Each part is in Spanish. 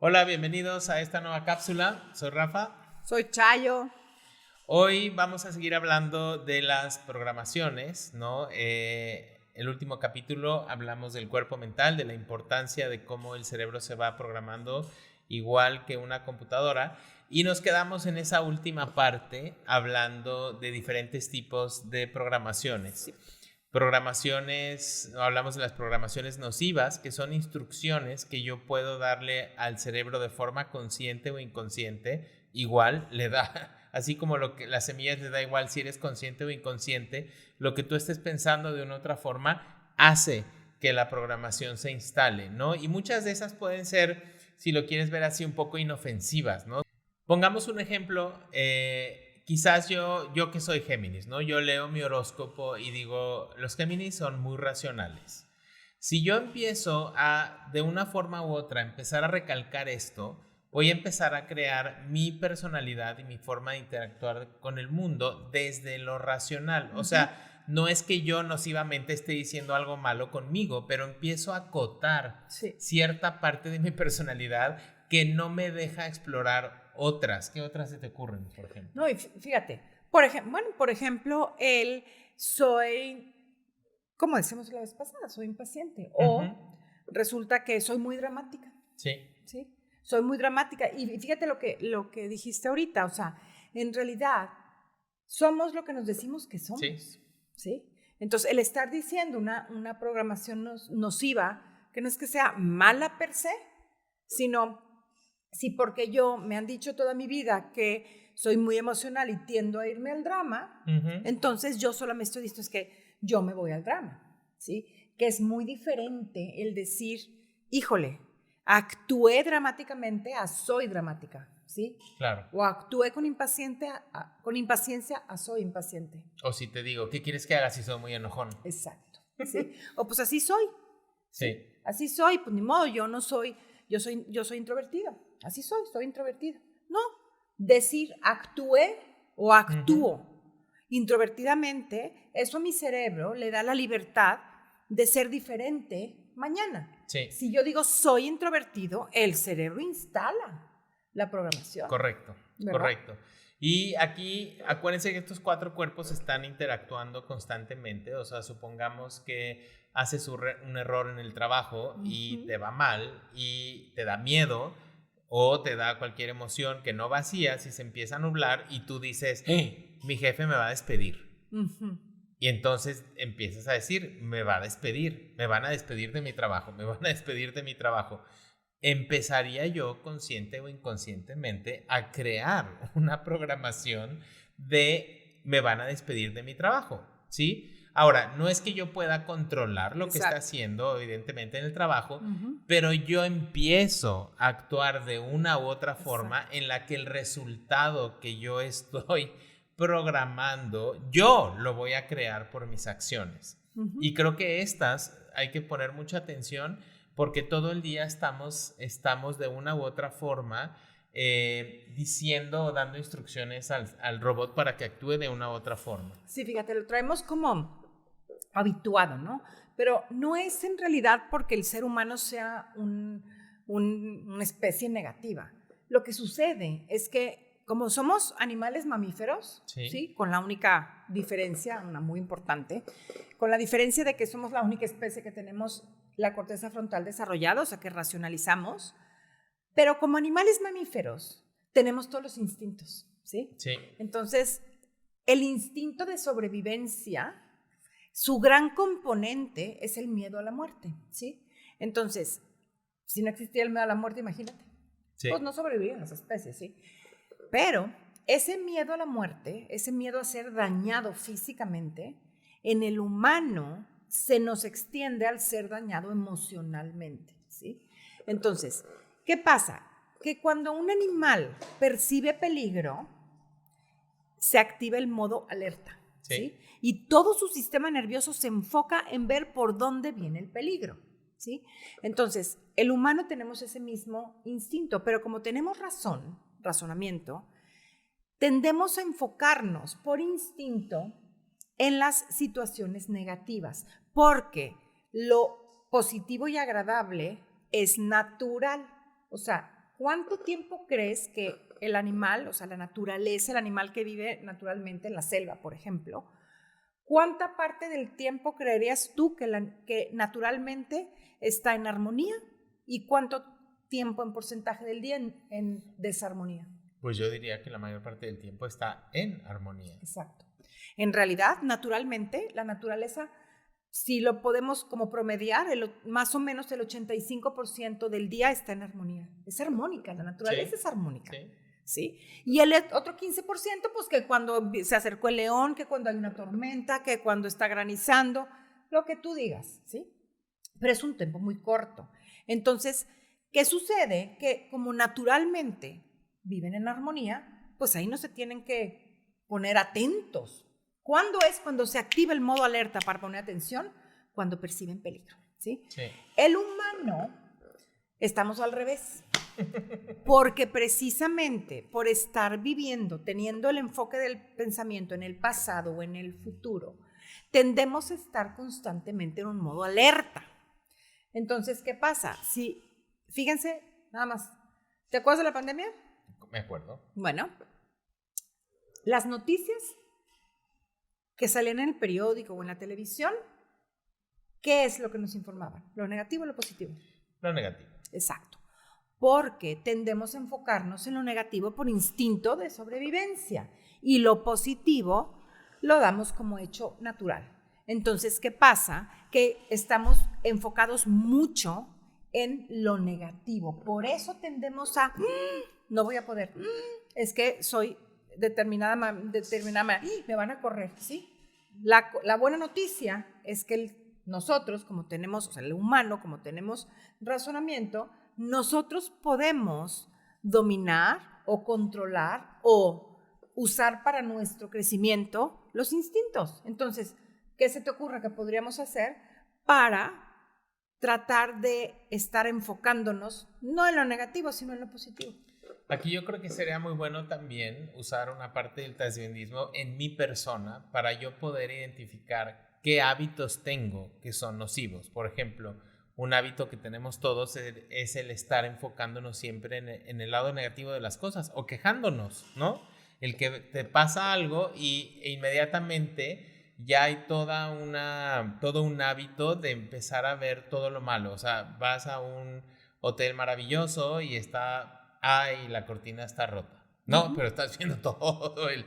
Hola, bienvenidos a esta nueva cápsula. Soy Rafa. Soy Chayo. Hoy vamos a seguir hablando de las programaciones, ¿no? El último capítulo hablamos del cuerpo mental, de la importancia de cómo el cerebro se va programando igual que una computadora. Y nos quedamos en esa última parte hablando de diferentes tipos de programaciones. Sí. Hablamos de las programaciones nocivas, que son instrucciones que yo puedo darle al cerebro de forma consciente o inconsciente. Igual le da, así como las semillas le da igual si eres consciente o inconsciente, lo que tú estés pensando de una u otra forma hace que la programación se instale, ¿no? Y muchas de esas pueden ser, si lo quieres ver así, un poco inofensivas, ¿no? Pongamos un ejemplo. Quizás yo que soy Géminis, ¿no? Yo leo mi horóscopo y digo, los Géminis son muy racionales. Si yo empiezo de una forma u otra, empezar a recalcar esto, voy a empezar a crear mi personalidad y mi forma de interactuar con el mundo desde lo racional. O sea, no es que yo nocivamente esté diciendo algo malo conmigo, pero empiezo a acotar cierta parte de mi personalidad que no me deja explorar otras. ¿Qué otras se te ocurren, por ejemplo? No, y fíjate, por ejemplo, soy, como decíamos la vez pasada, soy impaciente. O resulta que soy muy dramática. Sí. Soy muy dramática. Y fíjate lo que dijiste ahorita, o sea, en realidad somos lo que nos decimos que somos. ¿Sí? Entonces, el estar diciendo una programación nociva, que no es que sea mala per se, sino si porque me han dicho toda mi vida que soy muy emocional y tiendo a irme al drama, entonces yo solamente estoy diciendo es que yo me voy al drama, ¿sí? Que es muy diferente el decir, híjole, actué dramáticamente a soy dramática, ¿sí? Claro. O actué con impaciencia a soy impaciente. O si te digo, ¿qué quieres que haga si soy muy enojón? Exacto, ¿sí? O pues así soy. Sí. Así soy, pues ni modo, yo soy introvertida. Así soy introvertida. No, decir actué o actúo introvertidamente, eso a mi cerebro le da la libertad de ser diferente mañana. Sí. Si yo digo soy introvertido, el cerebro instala la programación. Correcto, ¿verdad? Correcto. Y aquí, acuérdense que estos 4 cuerpos están interactuando constantemente. O sea, supongamos que haces un error en el trabajo y te va mal y te da miedo o te da cualquier emoción que no vacías y se empieza a nublar y tú dices, mi jefe me va a despedir. Y entonces empiezas a decir, me va a despedir, me van a despedir de mi trabajo, me van a despedir de mi trabajo. Empezaría yo consciente o inconscientemente a crear una programación de me van a despedir de mi trabajo, ¿sí? Ahora, no es que yo pueda controlar lo que está haciendo, evidentemente, en el trabajo, pero yo empiezo a actuar de una u otra forma en la que el resultado que yo estoy programando, yo lo voy a crear por mis acciones. Y creo que hay que poner mucha atención porque todo el día estamos de una u otra forma diciendo o dando instrucciones al robot para que actúe de una u otra forma. Sí, fíjate, lo traemos como habituado, ¿no? Pero no es en realidad porque el ser humano sea una especie negativa. Lo que sucede es que como somos animales mamíferos, ¿sí? Con la única diferencia, una muy importante, con la diferencia de que somos la única especie que tenemos la corteza frontal desarrollada, o sea que racionalizamos, pero como animales mamíferos tenemos todos los instintos, ¿sí? Sí. Entonces, el instinto de sobrevivencia, su gran componente es el miedo a la muerte, ¿sí? Entonces, si no existiera el miedo a la muerte, imagínate, pues no sobrevivirían las especies, ¿sí? Pero ese miedo a la muerte, ese miedo a ser dañado físicamente, en el humano se nos extiende al ser dañado emocionalmente, ¿sí? Entonces, ¿qué pasa? Que cuando un animal percibe peligro, se activa el modo alerta, ¿sí? Y todo su sistema nervioso se enfoca en ver por dónde viene el peligro, ¿sí? Entonces, el humano tenemos ese mismo instinto, pero como tenemos razonamiento, tendemos a enfocarnos por instinto en las situaciones negativas, porque lo positivo y agradable es natural. O sea, ¿cuánto tiempo crees que el animal, o sea, la naturaleza, el animal que vive naturalmente en la selva, por ejemplo, cuánta parte del tiempo creerías tú que naturalmente está en armonía y cuánto tiempo en porcentaje del día en desarmonía? Pues yo diría que la mayor parte del tiempo está en armonía. Exacto. En realidad, naturalmente, la naturaleza, si lo podemos como promediar, más o menos el 85% del día está en armonía. Es armónica, la naturaleza es armónica. Sí. ¿Sí? Y el otro 15%, pues que cuando se acercó el león, que cuando hay una tormenta, que cuando está granizando, lo que tú digas, ¿sí? Pero es un tiempo muy corto. Entonces, ¿qué sucede? Que como naturalmente viven en armonía, pues ahí no se tienen que poner atentos. ¿Cuándo es cuando se activa el modo alerta para poner atención? Cuando perciben peligro, ¿sí? Sí. El humano, estamos al revés. Porque precisamente por estar viviendo, teniendo el enfoque del pensamiento en el pasado o en el futuro, tendemos a estar constantemente en un modo alerta. Entonces, ¿qué pasa? Fíjense, nada más, ¿te acuerdas de la pandemia? Me acuerdo. Bueno, las noticias que salían en el periódico o en la televisión, ¿qué es lo que nos informaban? ¿Lo negativo o lo positivo? Lo negativo. Exacto. Porque tendemos a enfocarnos en lo negativo por instinto de sobrevivencia y lo positivo lo damos como hecho natural. Entonces, ¿qué pasa? Que estamos enfocados mucho en lo negativo. Por eso tendemos a, no voy a poder, es que soy determinada manera, me van a correr, ¿sí? La buena noticia es que nosotros, como tenemos, o sea, el humano, como tenemos razonamiento, nosotros podemos dominar o controlar o usar para nuestro crecimiento los instintos. Entonces, ¿qué se te ocurre que podríamos hacer para tratar de estar enfocándonos no en lo negativo, sino en lo positivo? Aquí yo creo que sería muy bueno también usar una parte del trascendismo en mi persona para yo poder identificar qué hábitos tengo que son nocivos. Por ejemplo, un hábito que tenemos todos es el estar enfocándonos siempre en el lado negativo de las cosas o quejándonos, ¿no? El que te pasa algo e inmediatamente ya hay todo un hábito de empezar a ver todo lo malo. O sea, vas a un hotel maravilloso y la cortina está rota. No, pero estás viendo todo el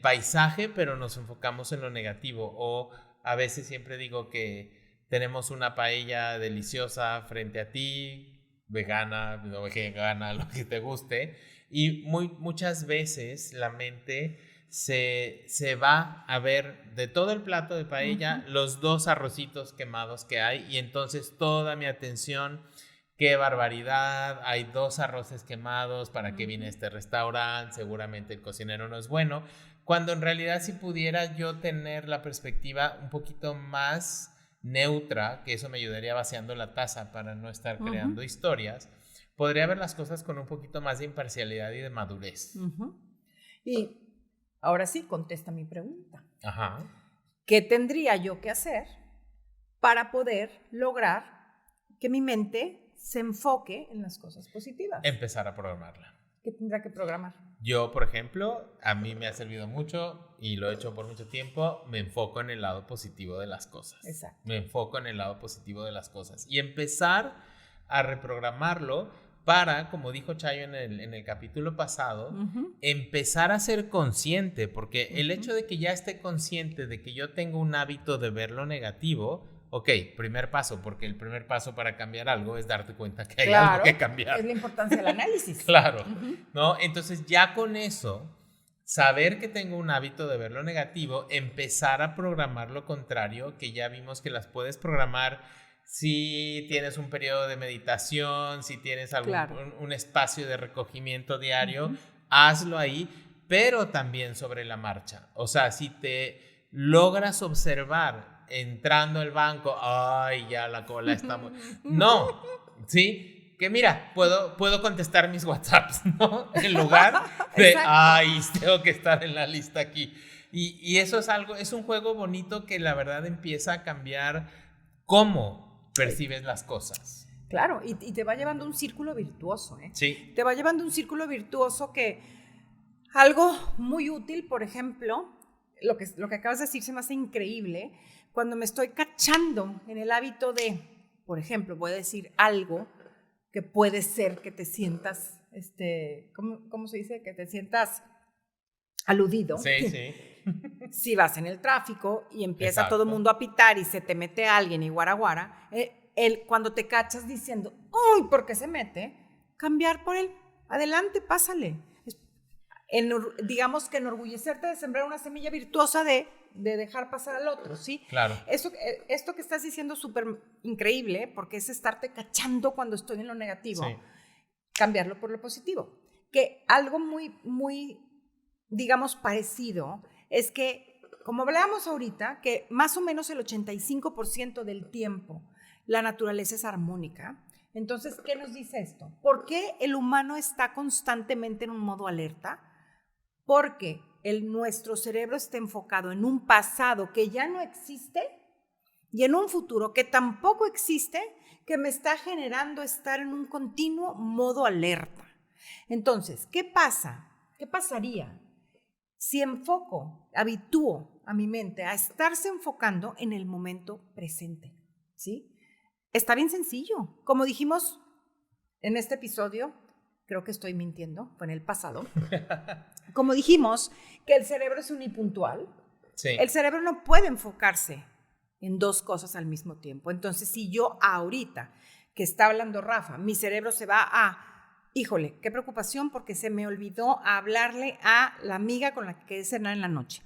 paisaje, pero nos enfocamos en lo negativo. O a veces siempre digo que tenemos una paella deliciosa frente a ti, vegana, no vegana, lo que te guste, y muchas veces la mente se va a ver de todo el plato de paella los 2 arrocitos quemados que hay, y entonces toda mi atención, qué barbaridad, hay 2 arroces quemados, ¿para qué viene este restaurante? Seguramente el cocinero no es bueno. Cuando en realidad si pudiera yo tener la perspectiva un poquito más neutra, que eso me ayudaría vaciando la taza para no estar creando historias, podría ver las cosas con un poquito más de imparcialidad y de madurez. Y ahora sí, contesta mi pregunta. Ajá. ¿Qué tendría yo que hacer para poder lograr que mi mente se enfoque en las cosas positivas? Empezar a programarla. ¿Qué tendrá que programar? Yo, por ejemplo, a mí me ha servido mucho y lo he hecho por mucho tiempo, me enfoco en el lado positivo de las cosas. Exacto. Me enfoco en el lado positivo de las cosas y empezar a reprogramarlo para, como dijo Chayo en el capítulo pasado, empezar a ser consciente, porque el hecho de que ya esté consciente de que yo tengo un hábito de ver lo negativo, ok, primer paso, porque el primer paso para cambiar algo es darte cuenta que hay algo que cambiar. Es la importancia del análisis. Claro, ¿no? Entonces ya con eso, saber que tengo un hábito de ver lo negativo, empezar a programar lo contrario, que ya vimos que las puedes programar si tienes un periodo de meditación, si tienes un espacio de recogimiento diario, hazlo ahí, pero también sobre la marcha. O sea, si te logras observar entrando al banco, ay, ya la cola está muy... No, ¿sí? Que mira, puedo contestar mis WhatsApps, ¿no? En lugar de, ay, tengo que estar en la lista aquí. Y eso es un juego bonito que la verdad empieza a cambiar cómo percibes las cosas. Claro, y te va llevando un círculo virtuoso, ¿eh? Sí. Te va llevando un círculo virtuoso que algo muy útil, por ejemplo, lo que acabas de decir se me hace increíble, cuando me estoy cachando en el hábito de, por ejemplo, voy a decir algo que puede ser que te sientas, ¿cómo se dice? Que te sientas aludido. Sí, sí. Si vas en el tráfico y empieza Exacto. todo el mundo a pitar y se te mete alguien y guaraguara, cuando te cachas diciendo, uy, ¿por qué se mete? Cambiar por él. Adelante, pásale. Digamos que enorgullecerte de sembrar una semilla virtuosa de dejar pasar al otro, ¿sí? Claro. Esto que estás diciendo es súper increíble, porque es estarte cachando cuando estoy en lo negativo, Sí. cambiarlo por lo positivo. Que algo muy, muy, digamos, parecido es que, como hablábamos ahorita, que más o menos el 85% del tiempo la naturaleza es armónica. Entonces, ¿qué nos dice esto? ¿Por qué el humano está constantemente en un modo alerta? Porque nuestro cerebro está enfocado en un pasado que ya no existe y en un futuro que tampoco existe, que me está generando estar en un continuo modo alerta. Entonces, ¿qué pasa? ¿Qué pasaría si habitúo a mi mente a estarse enfocando en el momento presente? ¿Sí? Está bien sencillo. Como dijimos en este episodio, creo que estoy mintiendo, fue en el pasado. Como dijimos que el cerebro es unipuntual, Sí. el cerebro no puede enfocarse en dos cosas al mismo tiempo. Entonces, si yo ahorita que está hablando Rafa, mi cerebro se va a, híjole, qué preocupación porque se me olvidó hablarle a la amiga con la que quedé cenar en la noche.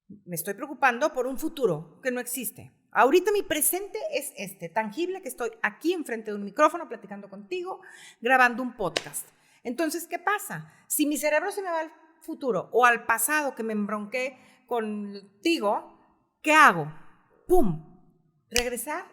Me estoy preocupando por un futuro que no existe. Ahorita mi presente es tangible, que estoy aquí enfrente de un micrófono platicando contigo, grabando un podcast. Entonces, ¿qué pasa? Si mi cerebro se me va al futuro o al pasado que me embronqué contigo, ¿qué hago? ¡Pum! Regresar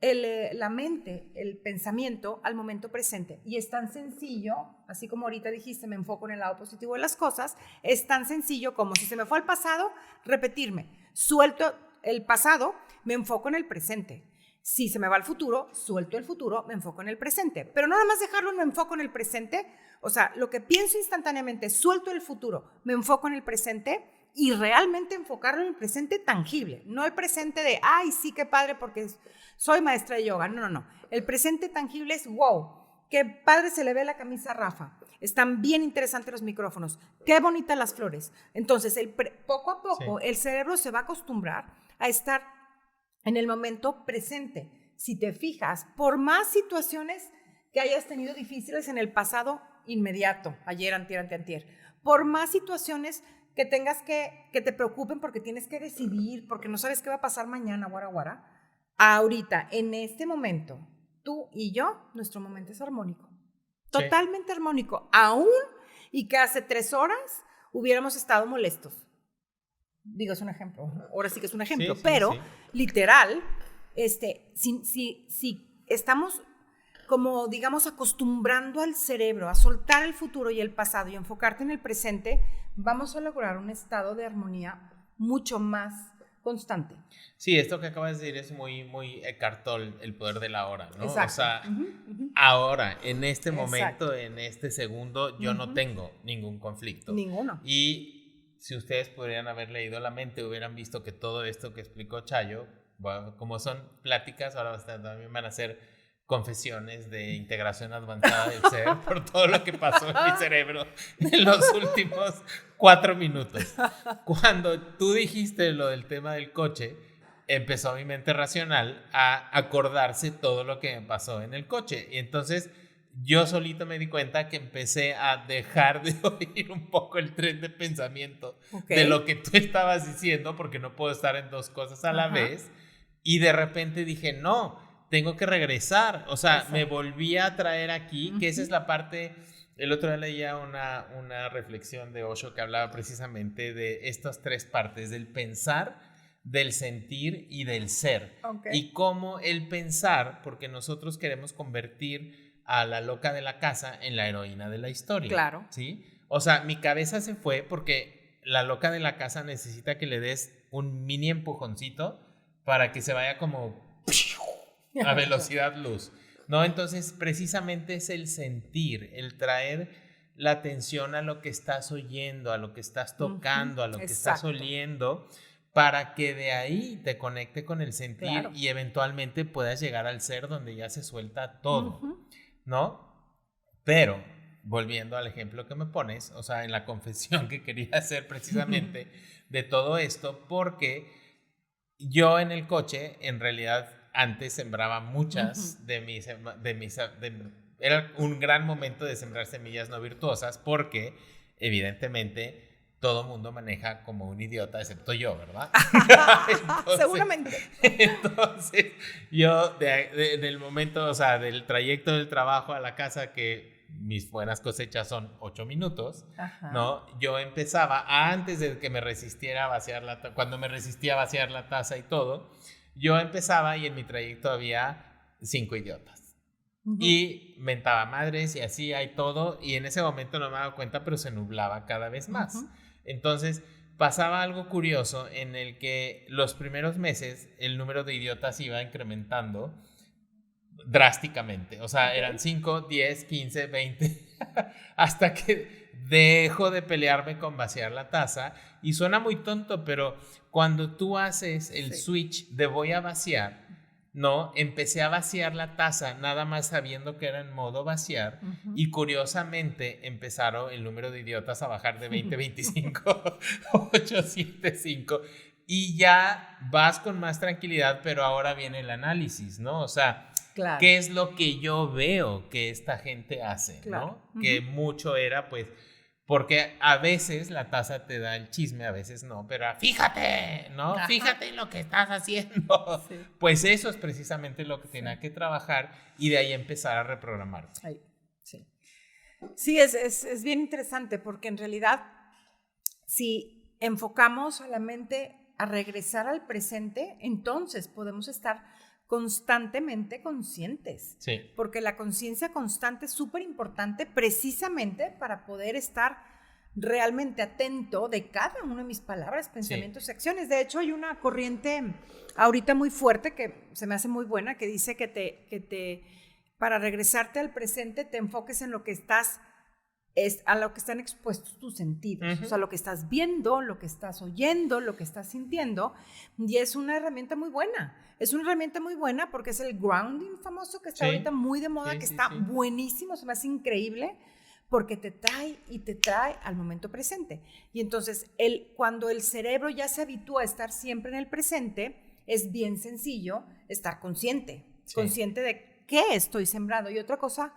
la mente, el pensamiento al momento presente. Y es tan sencillo, así como ahorita dijiste, me enfoco en el lado positivo de las cosas, es tan sencillo como si se me fue al pasado, repetirme. Suelto el pasado, me enfoco en el presente. Si se me va al futuro, suelto el futuro, me enfoco en el presente. Pero no nada más dejarlo, me enfoco en el presente. O sea, lo que pienso instantáneamente, suelto el futuro, me enfoco en el presente y realmente enfocarlo en el presente tangible. No el presente de, ay, sí, qué padre porque soy maestra de yoga. No, no, no. El presente tangible es, wow, qué padre se le ve la camisa a Rafa. Están bien interesantes los micrófonos. Qué bonitas las flores. Entonces, poco a poco, sí, el cerebro se va a acostumbrar a estar en el momento presente. Si te fijas, por más situaciones que hayas tenido difíciles en el pasado inmediato, ayer, antier, por más situaciones que tengas que te preocupen porque tienes que decidir, porque no sabes qué va a pasar mañana, guara, ahorita, en este momento, tú y yo, nuestro momento es armónico. Totalmente sí, armónico. Aún y que hace 3 horas hubiéramos estado molestos. Digo, es un ejemplo. Ahora sí que es un ejemplo. Sí, pero, sí, literal, si estamos como, digamos, acostumbrando al cerebro a soltar el futuro y el pasado y enfocarte en el presente, vamos a lograr un estado de armonía mucho más constante. Sí, esto que acabas de decir es muy, muy Eckhart Tolle, el poder de la hora, ¿no? Exacto. O sea, ahora, en este momento, en este segundo, yo no tengo ningún conflicto. Ninguno. Y si ustedes podrían haber leído la mente, hubieran visto que todo esto que explicó Chayo, bueno, como son pláticas, ahora también van a ser confesiones de integración avanzada del ser por todo lo que pasó en mi cerebro en los últimos 4 minutos. Cuando tú dijiste lo del tema del coche, empezó mi mente racional a acordarse todo lo que me pasó en el coche. Y entonces yo solito me di cuenta que empecé a dejar de oír un poco el tren de pensamiento de lo que tú estabas diciendo, porque no puedo estar en 2 cosas a la vez. Y de repente dije, no, tengo que regresar. O sea, me volví a traer aquí, que esa es la parte. El otro día leía una reflexión de Osho que hablaba precisamente de estas 3 partes, del pensar, del sentir y del ser. Y cómo el pensar, porque nosotros queremos convertir a la loca de la casa en la heroína de la historia. Claro. ¿Sí? O sea, mi cabeza se fue porque la loca de la casa necesita que le des un mini empujoncito para que se vaya como a velocidad luz, ¿no? Entonces, precisamente es el sentir, el traer la atención a lo que estás oyendo, a lo que estás tocando, a lo que estás oliendo, para que de ahí te conecte con el sentir y eventualmente puedas llegar al ser donde ya se suelta todo, ¿no? Pero, volviendo al ejemplo que me pones, o sea, en la confesión que quería hacer precisamente de todo esto, porque yo en el coche, en realidad, antes sembraba muchas era un gran momento de sembrar semillas no virtuosas porque, evidentemente, todo mundo maneja como un idiota, excepto yo, ¿verdad? Entonces, seguramente. Entonces, yo del momento, o sea, del trayecto del trabajo a la casa, que mis buenas cosechas son 8 minutos, ¿no? Yo empezaba, antes de que me resistiera a vaciar cuando me resistía a vaciar la taza y todo, yo empezaba y en mi trayecto había 5 idiotas. Y mentaba madres y hacía y todo, y en ese momento no me daba cuenta, pero se nublaba cada vez más. Entonces pasaba algo curioso en el que los primeros meses el número de idiotas iba incrementando drásticamente, o sea, eran 5, 10, 15, 20 hasta que dejo de pelearme con vaciar la taza. Y suena muy tonto, pero cuando tú haces el switch de voy a vaciar, ¿no? Empecé a vaciar la taza nada más sabiendo que era en modo vaciar y curiosamente empezaron el número de idiotas a bajar de 20, 25, 8, 7, 5 y ya vas con más tranquilidad, pero ahora viene el análisis, ¿no? O sea, ¿qué es lo que yo veo que esta gente hace, ¿no? Que mucho era pues... Porque a veces la taza te da el chisme, a veces no, pero fíjate, ¿no? Fíjate en lo que estás haciendo. Pues eso es precisamente lo que tenía que trabajar y de ahí empezar a reprogramar. Sí, es bien interesante porque en realidad si enfocamos a la mente a regresar al presente, entonces podemos estar constantemente conscientes, porque la conciencia constante es súper importante precisamente para poder estar realmente atento de cada una de mis palabras, pensamientos y acciones. De hecho, hay una corriente ahorita muy fuerte que se me hace muy buena, que dice que para regresarte al presente te enfoques en lo que a lo que están expuestos tus sentidos, o sea, lo que estás viendo, lo que estás oyendo, lo que estás sintiendo, y es una herramienta muy buena. Es una herramienta muy buena porque es el grounding famoso que está ahorita muy de moda, que está buenísimo, se me hace increíble, porque te trae al momento presente. Y entonces, cuando el cerebro ya se habitúa a estar siempre en el presente, es bien sencillo estar consciente de qué estoy sembrando. Y otra cosa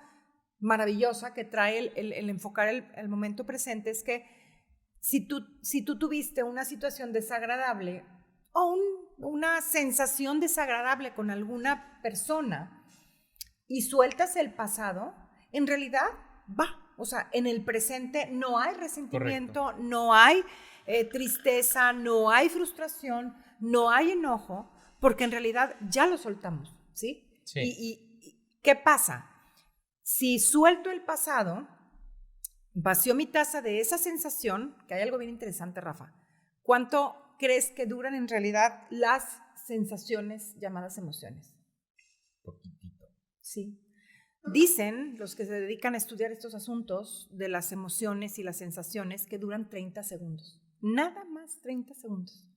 maravillosa que trae el enfocar el momento presente es que si tú tuviste una situación desagradable o una sensación desagradable con alguna persona y sueltas el pasado, en realidad o sea, en el presente no hay resentimiento, no hay tristeza, no hay frustración, no hay enojo, porque en realidad ya lo soltamos, ¿sí? ¿Y qué pasa? Si suelto el pasado, vacío mi taza de esa sensación, que hay algo bien interesante, Rafa. ¿Cuánto crees que duran en realidad las sensaciones llamadas emociones? Poquitito. Sí. Dicen los que se dedican a estudiar estos asuntos de las emociones y las sensaciones que duran 30 segundos. Nada más 30 segundos.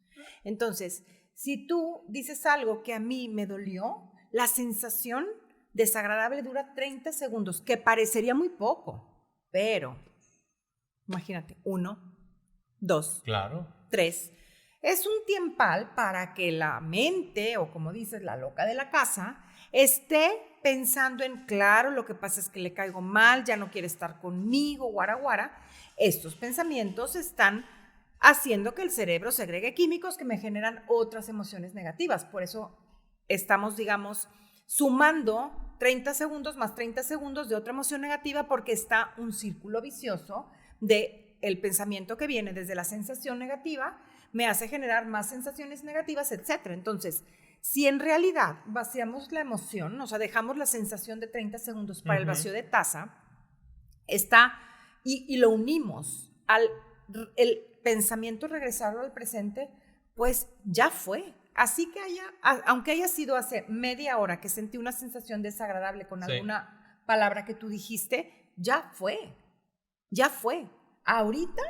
Entonces, si tú dices algo que a mí me dolió, la sensación desagradable dura 30 segundos, que parecería muy poco, pero imagínate, 1, 2, 3. Es un tiempal para que la mente, o como dices, la loca de la casa, esté pensando en, claro, lo que pasa es que le caigo mal, ya no quiere estar conmigo, guara, guara. Estos pensamientos están haciendo que el cerebro segregue químicos que me generan otras emociones negativas. Por eso estamos, digamos, sumando 30 segundos más 30 segundos de otra emoción negativa, porque está un círculo vicioso de el pensamiento que viene desde la sensación negativa, me hace generar más sensaciones negativas, etc. Entonces, si en realidad vaciamos la emoción, o sea, dejamos la sensación de 30 segundos para el vacío de taza, y lo unimos al el pensamiento regresarlo al presente, pues ya fue. así que aunque haya sido hace media hora que sentí una sensación desagradable con alguna palabra que tú dijiste, ya fue. Ahorita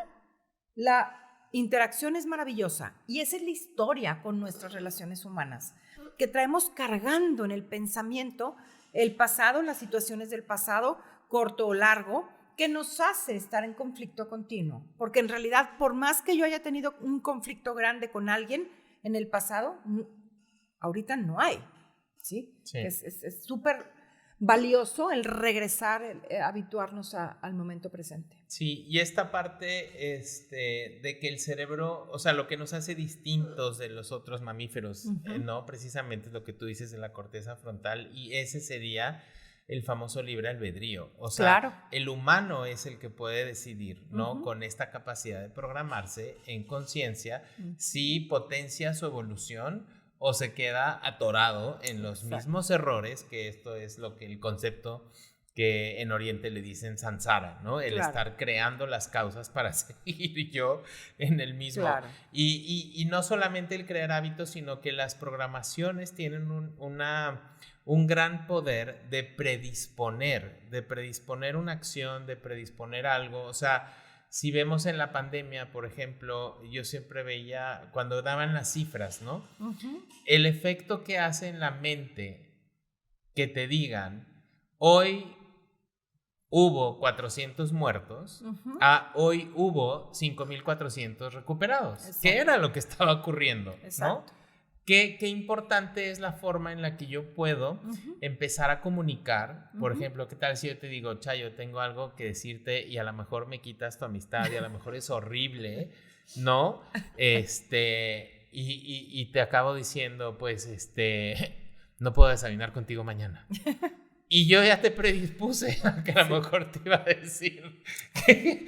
la interacción es maravillosa y esa es la historia con nuestras relaciones humanas, que traemos cargando en el pensamiento el pasado, las situaciones del pasado, corto o largo, que nos hace estar en conflicto continuo. Porque en realidad, por más que yo haya tenido un conflicto grande con alguien en el pasado, ahorita no hay. ¿Sí? Es súper valioso el regresar, habituarnos al momento presente. Sí, y esta parte de que el cerebro, o sea, lo que nos hace distintos de los otros mamíferos, ¿no? Precisamente es lo que tú dices de la corteza frontal, y ese sería el famoso libre albedrío. O sea, el humano es el que puede decidir, ¿no? Con esta capacidad de programarse en conciencia, si potencia su evolución o se queda atorado en los mismos errores, que esto es lo que el concepto que en Oriente le dicen samsara, ¿no? El estar creando las causas para seguir yo en el mismo. Y no solamente el crear hábitos, sino que las programaciones tienen un gran poder de predisponer una acción, de predisponer algo. O sea, si vemos en la pandemia, por ejemplo, yo siempre veía cuando daban las cifras, ¿no? El efecto que hace en la mente que te digan, hoy hubo 400 muertos, hoy hubo 5,400 recuperados. Exacto. ¿Qué era lo que estaba ocurriendo? Exacto. ¿No? Qué importante es la forma en la que yo puedo empezar a comunicar. Por ejemplo, ¿qué tal si yo te digo, Chayo, tengo algo que decirte y a lo mejor me quitas tu amistad y a lo mejor es horrible, ¿no? Y te acabo diciendo, pues, no puedo desayunar contigo mañana. Y yo ya te predispuse a que a lo mejor te iba a decir que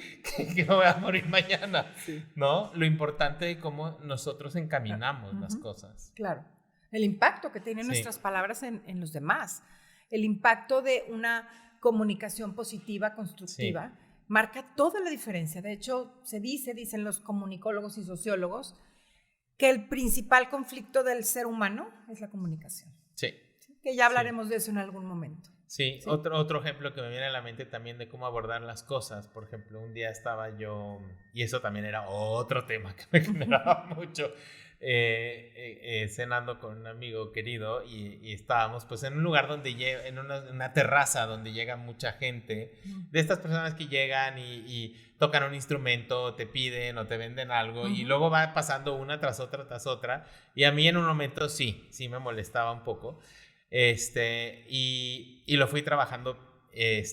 me voy a morir mañana, ¿no? Lo importante de cómo nosotros encaminamos las cosas. Claro. El impacto que tienen nuestras palabras en los demás. El impacto de una comunicación positiva, constructiva, marca toda la diferencia. De hecho, dicen los comunicólogos y sociólogos, que el principal conflicto del ser humano es la comunicación. Sí. Que ya hablaremos de eso en algún momento. Sí. Otro ejemplo que me viene a la mente también de cómo abordar las cosas. Por ejemplo, un día estaba yo, y eso también era otro tema que me generaba mucho, cenando con un amigo querido y estábamos pues en un lugar donde en una terraza donde llega mucha gente, de estas personas que llegan y tocan un instrumento, te piden o te venden algo y luego va pasando una tras otra, y a mí en un momento sí me molestaba un poco. Y lo fui trabajando,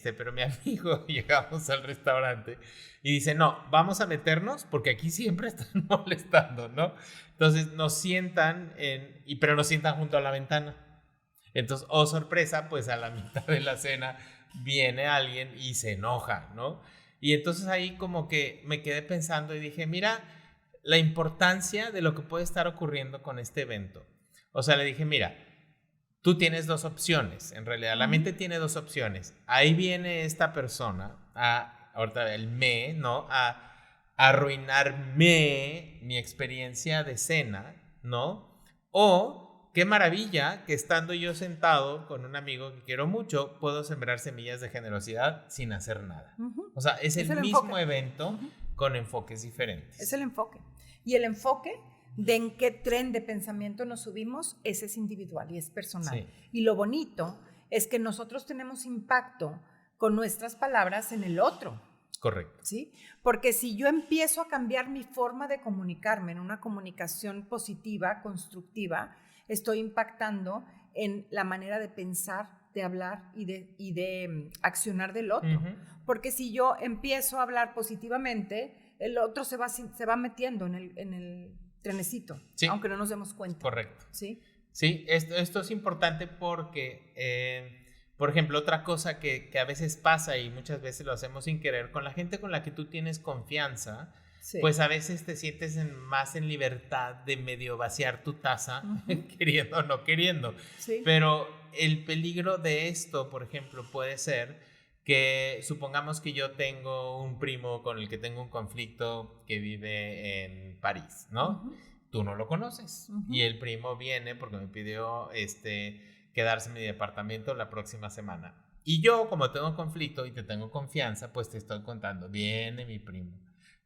pero mi amigo, llegamos al restaurante y dice, no, vamos a meternos porque aquí siempre están molestando, ¿no? Entonces nos sientan, pero nos sientan junto a la ventana. Entonces, oh sorpresa, pues a la mitad de la cena viene alguien y se enoja, ¿no? Y entonces ahí como que me quedé pensando y dije, mira, la importancia de lo que puede estar ocurriendo con este evento. O sea, le dije, mira, tú tienes dos opciones, en realidad la mente tiene dos opciones. Ahí viene esta persona, ahorita el ¿no? A arruinarme mi experiencia de cena, ¿no? O qué maravilla que estando yo sentado con un amigo que quiero mucho, puedo sembrar semillas de generosidad sin hacer nada. O sea, es el mismo evento con enfoques diferentes. Es el enfoque. Y el enfoque de en qué tren de pensamiento nos subimos, ese es individual y es personal. Y lo bonito es que nosotros tenemos impacto con nuestras palabras en el otro. Correcto. ¿Sí? Porque si yo empiezo a cambiar mi forma de comunicarme en una comunicación positiva, constructiva, estoy impactando en la manera de pensar, de hablar y de accionar del otro. Porque si yo empiezo a hablar positivamente, el otro se va metiendo en el trenecito, aunque no nos demos cuenta. Correcto. Sí, esto es importante porque, por ejemplo, otra cosa que a veces pasa y muchas veces lo hacemos sin querer, con la gente con la que tú tienes confianza, pues a veces te sientes más en libertad de medio vaciar tu taza, queriendo o no queriendo. Pero el peligro de esto, por ejemplo, puede ser que supongamos que yo tengo un primo con el que tengo un conflicto que vive en París, ¿no? tú no lo conoces. Y el primo viene porque me pidió quedarse en mi departamento la próxima semana. Y yo, como tengo conflicto y te tengo confianza, pues te estoy contando, viene mi primo,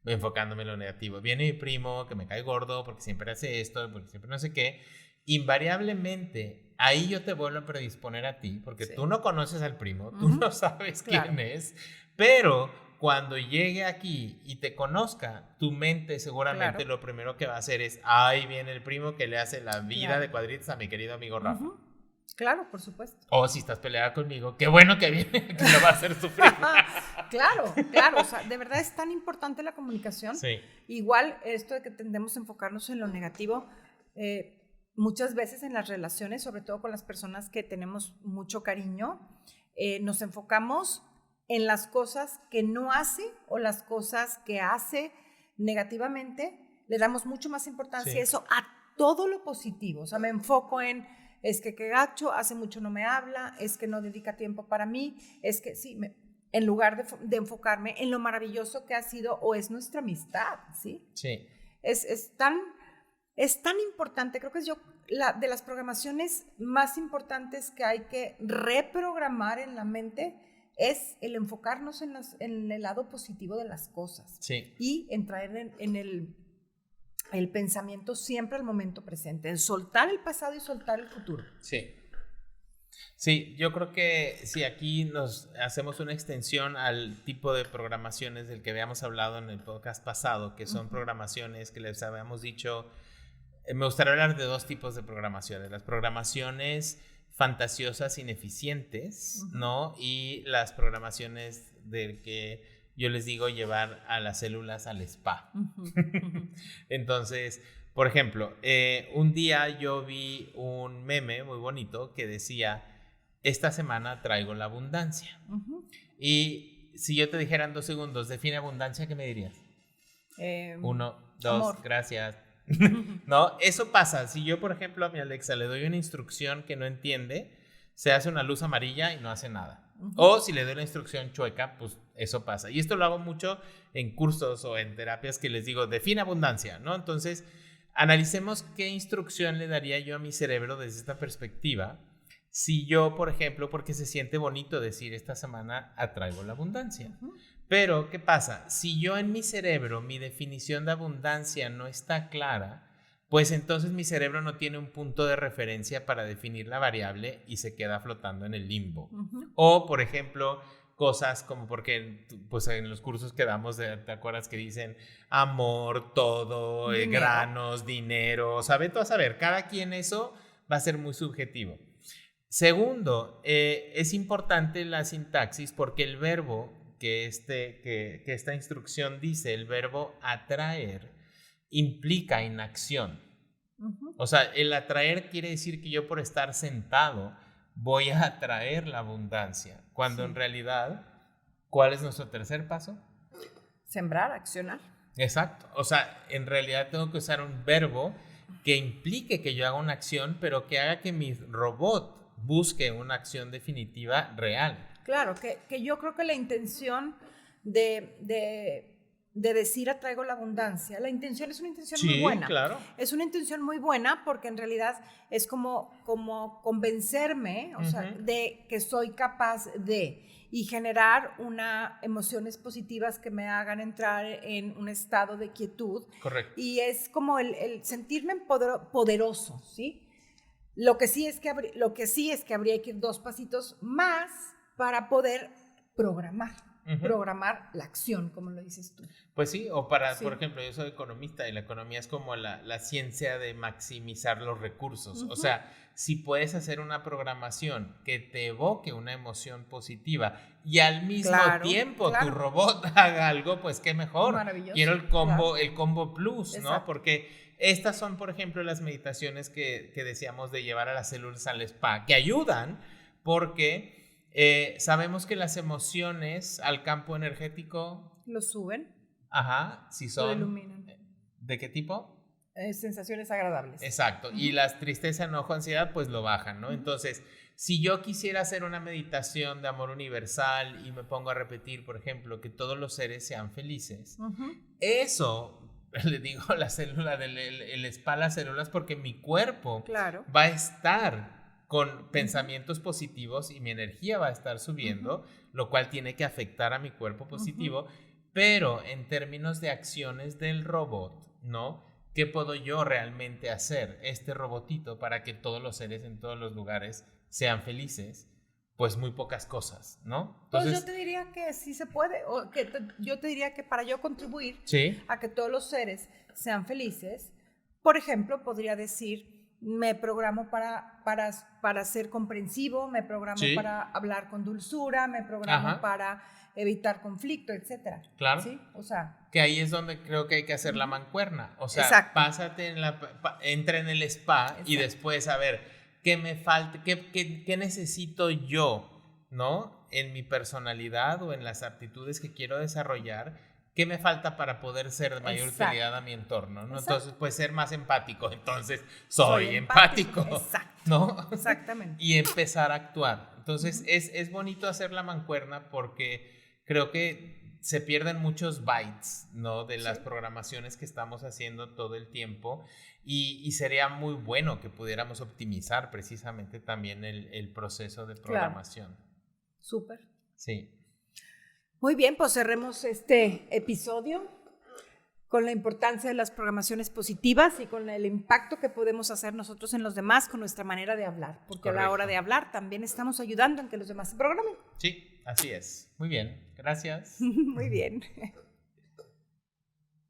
enfocándome en lo negativo. Viene mi primo que me cae gordo porque siempre hace esto, porque siempre no sé qué. Invariablemente, ahí yo te vuelvo a predisponer a ti, porque tú no conoces al primo, tú no sabes quién es, pero cuando llegue aquí y te conozca, tu mente seguramente lo primero que va a hacer es, ahí viene el primo que le hace la vida de cuadritos a mi querido amigo Rafa. Claro, por supuesto. O si estás peleada conmigo, qué bueno que viene, que lo va a hacer sufrir. Claro, o sea, de verdad es tan importante la comunicación. Sí. Igual esto de que tendemos a enfocarnos en lo negativo, muchas veces en las relaciones, sobre todo con las personas que tenemos mucho cariño, nos enfocamos en las cosas que no hace o las cosas que hace negativamente, le damos mucho más importancia a eso, a todo lo positivo. O sea, me enfoco en, es que qué gacho, hace mucho no me habla, es que no dedica tiempo para mí, es que sí, en lugar de enfocarme en lo maravilloso que ha sido o es nuestra amistad, ¿sí? Sí. Es tan importante, creo que es de las programaciones más importantes que hay que reprogramar en la mente es el enfocarnos en el lado positivo de las cosas y en traer en el pensamiento siempre al momento presente, en soltar el pasado y soltar el futuro. Sí, yo creo que si aquí nos hacemos una extensión al tipo de programaciones del que habíamos hablado en el podcast pasado, que son programaciones que les habíamos dicho, me gustaría hablar de dos tipos de programaciones, las programaciones fantasiosas ineficientes, ¿no? Y las programaciones del que yo les digo llevar a las células al spa. Entonces, por ejemplo, un día yo vi un meme muy bonito que decía, esta semana traigo la abundancia. Y si yo te dijera en 2 segundos, define abundancia, ¿qué me dirías? 1, 2, amor. Gracias. No, eso pasa. Si yo, por ejemplo, a mi Alexa le doy una instrucción que no entiende, se hace una luz amarilla y no hace nada. O si le doy la instrucción chueca, pues eso pasa. Y esto lo hago mucho en cursos o en terapias que les digo, define abundancia, ¿no? Entonces, analicemos qué instrucción le daría yo a mi cerebro desde esta perspectiva. Si yo, por ejemplo, porque se siente bonito decir esta semana atraigo la abundancia. Pero, ¿qué pasa? Si yo en mi cerebro, mi definición de abundancia no está clara, pues entonces mi cerebro no tiene un punto de referencia para definir la variable y se queda flotando en el limbo. O, por ejemplo, cosas como porque pues en los cursos que damos, ¿te acuerdas que dicen amor, todo, granos, dinero? ¿Sabe? Tú a saber, cada quien eso va a ser muy subjetivo. Segundo, es importante la sintaxis porque el verbo que esta instrucción dice, el verbo atraer, implica inacción. O sea, el atraer quiere decir que yo por estar sentado voy a atraer la abundancia. Cuando en realidad, ¿cuál es nuestro tercer paso? Sembrar, accionar. Exacto. O sea, en realidad tengo que usar un verbo que implique que yo haga una acción, pero que haga que mi robot busque una acción definitiva real. Claro, que yo creo que la intención de decir atraigo la abundancia, la intención es una intención muy buena. Claro. Es una intención muy buena porque en realidad es como convencerme, o sea, de que soy capaz de y generar emociones positivas que me hagan entrar en un estado de quietud. Correcto. Y es como el sentirme poderoso, ¿sí? Lo que sí es que habría que ir 2 pasitos más para poder programar la acción, como lo dices tú. Pues sí, por ejemplo, yo soy economista y la economía es como la ciencia de maximizar los recursos. O sea, si puedes hacer una programación que te evoque una emoción positiva y al mismo tiempo tu robot haga algo, pues qué mejor. Maravilloso. Quiero el combo plus, ¿no? Exacto. Porque estas son, por ejemplo, las meditaciones que decíamos de llevar a las células al spa, que ayudan porque sabemos que las emociones al campo energético lo suben. Ajá, si son. Lo iluminan. ¿De qué tipo? Sensaciones agradables. Exacto. Y las tristeza, enojo, ansiedad, pues lo bajan, ¿no? Entonces, si yo quisiera hacer una meditación de amor universal y me pongo a repetir, por ejemplo, que todos los seres sean felices, eso le digo la célula el spa a las células porque mi cuerpo Claro. va a estar con pensamientos positivos y mi energía va a estar subiendo, lo cual tiene que afectar a mi cuerpo positivo, pero en términos de acciones del robot, ¿no? ¿Qué puedo yo realmente hacer este robotito para que todos los seres en todos los lugares sean felices? Pues muy pocas cosas, ¿no? Entonces, pues yo te diría que sí se puede, o que yo te diría que para yo contribuir a que todos los seres sean felices, por ejemplo, podría decir, me programo para ser comprensivo, me programo para hablar con dulzura, me programo para evitar conflicto, etcétera. Claro. ¿Sí? O sea, que ahí es donde creo que hay que hacer la mancuerna. O sea, pásate entra en el spa y después a ver qué me falta, qué necesito yo, ¿no? En mi personalidad o en las aptitudes que quiero desarrollar, qué me falta para poder ser de mayor utilidad a mi entorno, ¿no? Entonces, pues ser más empático. Entonces, soy empático. Exacto. ¿No? Exactamente. Y empezar a actuar. Entonces, es bonito hacer la mancuerna porque creo que se pierden muchos bytes, ¿no? De las programaciones que estamos haciendo todo el tiempo y sería muy bueno que pudiéramos optimizar precisamente también el proceso de programación. Claro. Súper. Sí. Muy bien, pues cerremos este episodio con la importancia de las programaciones positivas y con el impacto que podemos hacer nosotros en los demás con nuestra manera de hablar, porque a la hora de hablar también estamos ayudando en que los demás se programen. Sí, así es. Muy bien, gracias. Muy bien.